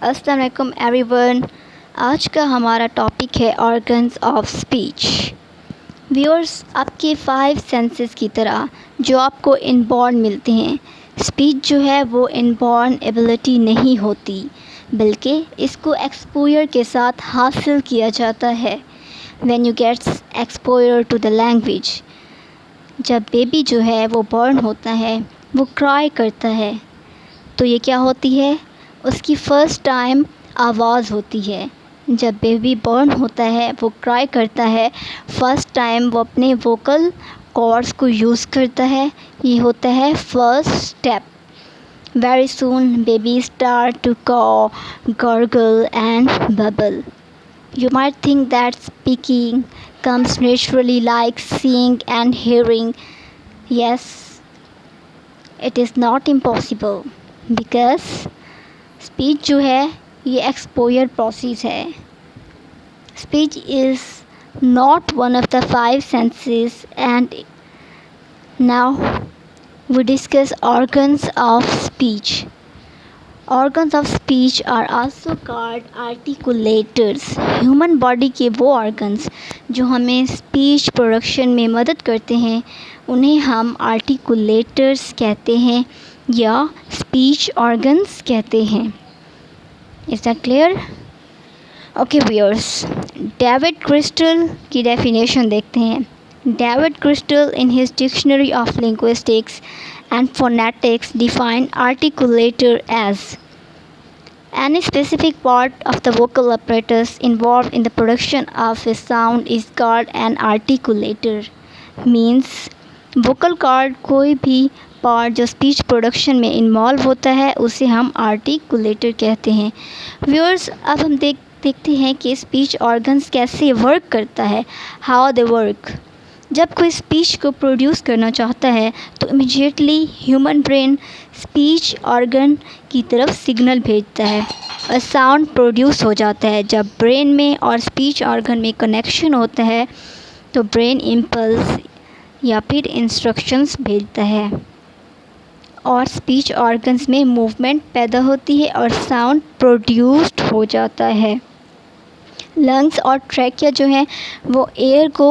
अस्सलाम वालेकुम एवरीवन। आज का हमारा टॉपिक है ऑर्गन्स ऑफ स्पीच। व्यूअर्स, आपके 5 सेंसेस की तरह जो आपको इनबॉर्न मिलते हैं, स्पीच जो है वो इनबॉर्न एबिलिटी नहीं होती, बल्कि इसको एक्सपोजर के साथ हासिल किया जाता है। When you gets exposure to the language, जब बेबी जो है वो बॉर्न होता है, वो क्राई करता है, तो ये क्या होती है, उसकी फ़र्स्ट टाइम आवाज़ होती है। जब बेबी बॉर्न होता है, वो क्राई करता है, फ़र्स्ट टाइम वो अपने वोकल कॉर्ड्स को यूज़ करता है। ये होता है first step. Very soon baby start to coo, gargle and bubble. You might think that speaking comes naturally like seeing and hearing. Yes, it is not impossible because speech जो है ये exposure process है। Speech is not one of the 5 senses and now we discuss organs of speech. Organs of speech are also called articulators. Human body के वो organs जो हमें speech production में मदद करते हैं, उन्हें हम आर्टिकुलेटर्स कहते हैं या स्पीच ऑर्गन्स कहते हैं। Is that clear? Okay viewers, David Crystal की डेफिनेशन देखते हैं। David Crystal in his dictionary of linguistics and phonetics define articulator as any specific part of the vocal apparatus involved in the production of a sound is called an articulator. Means vocal cord कोई भी part जो speech production में involve होता है, उसे हम articulator कहते हैं। व्यूअर्स, अब हम देखते हैं कि स्पीच ऑर्गन्स कैसे वर्क करता है, हाउ दे वर्क। जब कोई स्पीच को प्रोड्यूस करना चाहता है तो immediately human brain speech organ की तरफ सिग्नल भेजता है और साउंड प्रोड्यूस हो जाता है। जब ब्रेन में और स्पीच ऑर्गन में कनेक्शन होता है तो ब्रेन इम्पल्स या फिर इंस्ट्रक्शंस भेजता है और स्पीच ऑर्गन्स में मूवमेंट पैदा होती है और साउंड प्रोड्यूस्ड हो जाता है। लंग्स और ट्रैकिया जो हैं वो एयर को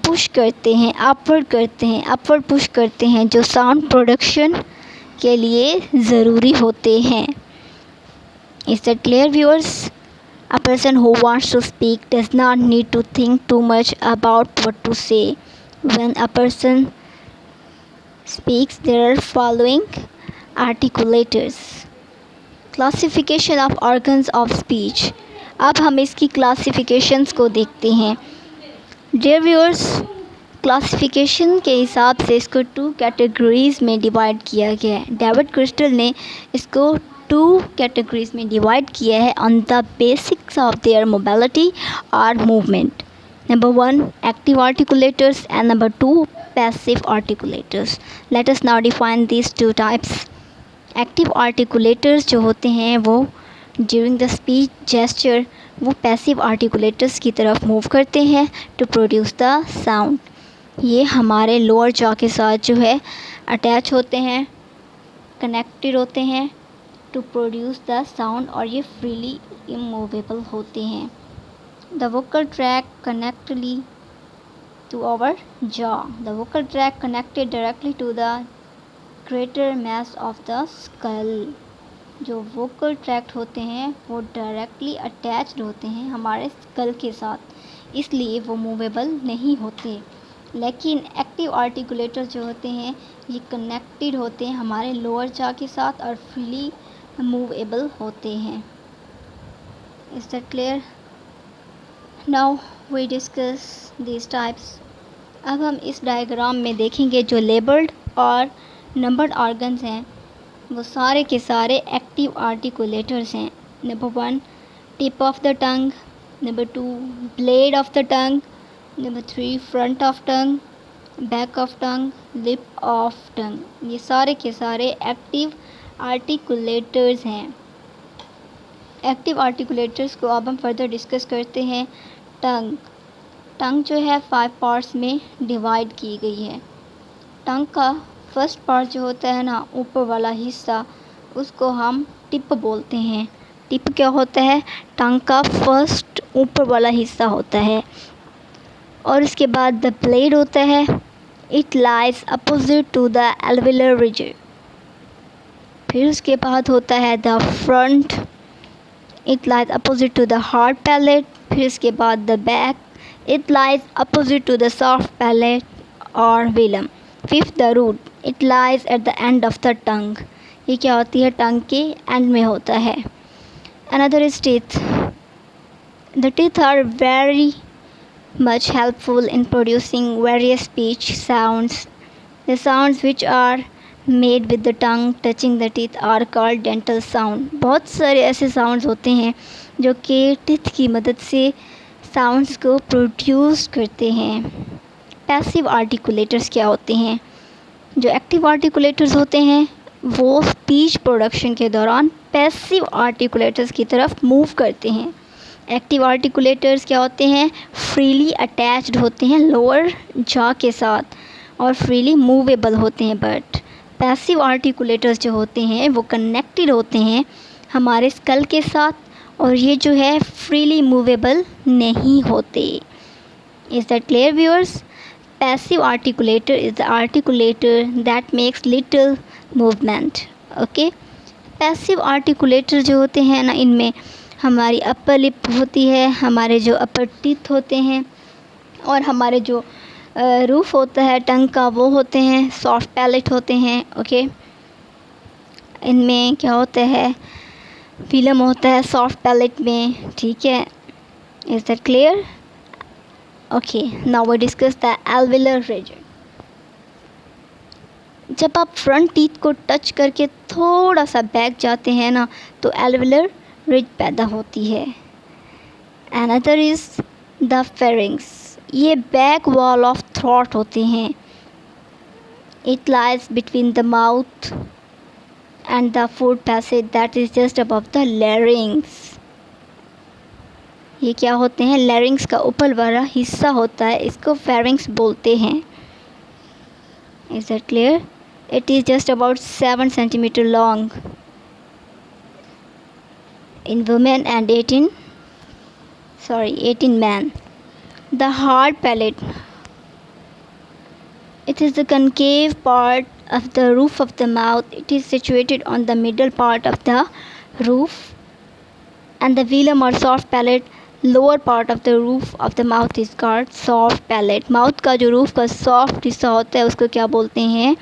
पुश करते हैं, अपवर्ड पुश करते हैं, जो साउंड प्रोडक्शन के लिए ज़रूरी होते हैं। Is that clear viewers? A person who wants to speak does not need to think too much about what to say. When a person speaks, there are following articulators. Classification of organs of speech. अब हम इसकी classifications को देखते हैं। Dear viewers, classification के हिसाब से इसको 2 कैटेगरीज़ में डिवाइड किया गया है। डेविड क्रिस्टल ने इसको 2 कैटेगरीज़ में डिवाइड किया है on the basics of their mobility और movement. Number 1 active articulators and number 2 passive articulators. Let us now define these 2 types. Active articulators जो होते हैं वो ड्यूरिंग द स्पीच जेस्चर वो पैसिव आर्टिकुलेटर्स की तरफ मूव करते हैं टू प्रोड्यूस द साउंड। ये हमारे लोअर जॉ के साथ जो है अटैच होते हैं, कनेक्टेड होते हैं टू प्रोड्यूस द साउंड और ये फ्रीली इमूवेबल होते हैं। The vocal tract connected to our jaw. The vocal tract connected directly to the greater mass of the skull. जो वोकल ट्रैक्ट होते हैं वो डायरेक्टली अटैच्ड होते हैं हमारे स्कल के साथ, इसलिए वो मूवेबल नहीं होते। लेकिन एक्टिव आर्टिकुलेटर जो होते हैं ये कनेक्टेड होते हैं हमारे लोअर जॉ के साथ और फ्रीली मूवेबल होते हैं। Is that clear? Now we discuss these types. अब हम इस डायग्राम में देखेंगे जो लेबल्ड और नंबर्ड ऑर्गन्स हैं वो सारे के सारे एक्टिव आर्टिकुलेटर्स हैं। Number 1 tip of the tongue, number 2 blade of the tongue, number 3 front of tongue, back of tongue, lip of tongue. ये सारे के सारे एक्टिव आर्टिकुलेटर्स हैं। एक्टिव आर्टिकुलेटर्स को अब हम फर्दर डिस्कस करते हैं। टंग जो है 5 पार्ट्स में डिवाइड की गई है। टंग का फर्स्ट पार्ट जो होता है ना, ऊपर वाला हिस्सा, उसको हम टिप बोलते हैं। टिप क्या होता है? टंग का फर्स्ट ऊपर वाला हिस्सा होता है। और उसके बाद द ब्लेड होता है, it lies opposite to the alveolar ridge. फिर उसके बाद होता है the front, it lies opposite to the hard palate. फिर उसके बाद the back, it lies opposite to the soft palate और velum. Fifth the root, it lies at the end of the tongue. ये क्या होती है? टंग के एंड में होता है। Another is teeth. The teeth are very much helpful in producing various speech sounds. The sounds which are made with the tongue touching the teeth are called dental sound. बहुत सारे ऐसे sounds होते हैं जो कि टीथ की मदद से sounds को प्रोड्यूस करते हैं। पैसिव आर्टिकुलेटर्स क्या होते हैं? जो एक्टिव आर्टिकुलेटर्स होते हैं वो स्पीच प्रोडक्शन के दौरान पैसिव आर्टिकुलेटर्स की तरफ मूव करते हैं। एक्टिव आर्टिकुलेटर्स क्या होते हैं? फ्रीली अटैच्ड होते हैं लोअर जॉ के साथ और फ्रीली मूवेबल होते हैं। बट पैसिव आर्टिकुलेटर्स जो होते हैं वो कनेक्टेड होते हैं हमारे स्कल के साथ और ये जो है फ्रीली मूवेबल नहीं होते। Is that clear viewers? Passive articulator is the articulator that makes little movement. Okay, passive articulator जो होते हैं ना, इनमें हमारी अपर लिप होती है, हमारे जो अपर टीथ होते हैं और हमारे जो रूफ होता है टंग का वो होते हैं, सॉफ्ट पैलेट होते हैं। ओके, इनमें क्या होता है? फिल्म होता है सॉफ्ट पैलेट में। ठीक है, is that clear? Okay, now we discuss the alveolar ridge. जब आप फ्रंट टीथ को टच करके थोड़ा सा बैक जाते हैं ना तो एल्विलर रिज पैदा होती है। Another is the pharynx. ये बैक वॉल ऑफ थ्रॉट होते हैं। It lies between the mouth and the food passage that is just above the larynx. ये क्या होते हैं? लैरिंग्स का ऊपर वाला हिस्सा होता है, इसको फेरिंग्स बोलते हैं। Is that clear? It is just about 7 centimetre long in women and 18 men. The hard palate. It is the concave part of the roof of the mouth. It is situated on the middle part of the roof. And the velum or soft palate, lower part of the roof of the mouth is called soft palate. Mouth का जो roof का soft हिस्सा होता है उसको क्या बोलते हैं?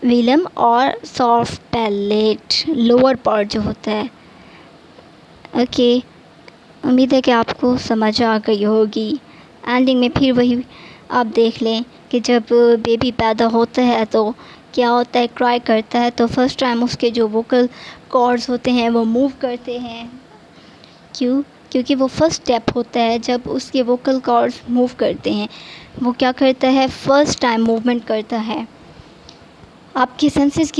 velum और soft palate, lower part जो होता है। ओके, उम्मीद है कि आपको समझ आ गई होगी। एंडिंग में फिर वही आप देख लें कि जब बेबी पैदा होता है तो क्या होता है? क्राई करता है तो फर्स्ट टाइम उसके जो वोकल कॉर्ड्स होते हैं वो मूव करते हैं। क्यों? क्योंकि वो फर्स्ट स्टेप होता है जब उसके वोकल कॉर्ड्स मूव करते हैं। वो क्या करता है? फर्स्ट टाइम मूवमेंट करता है। आपकी सेंसेस की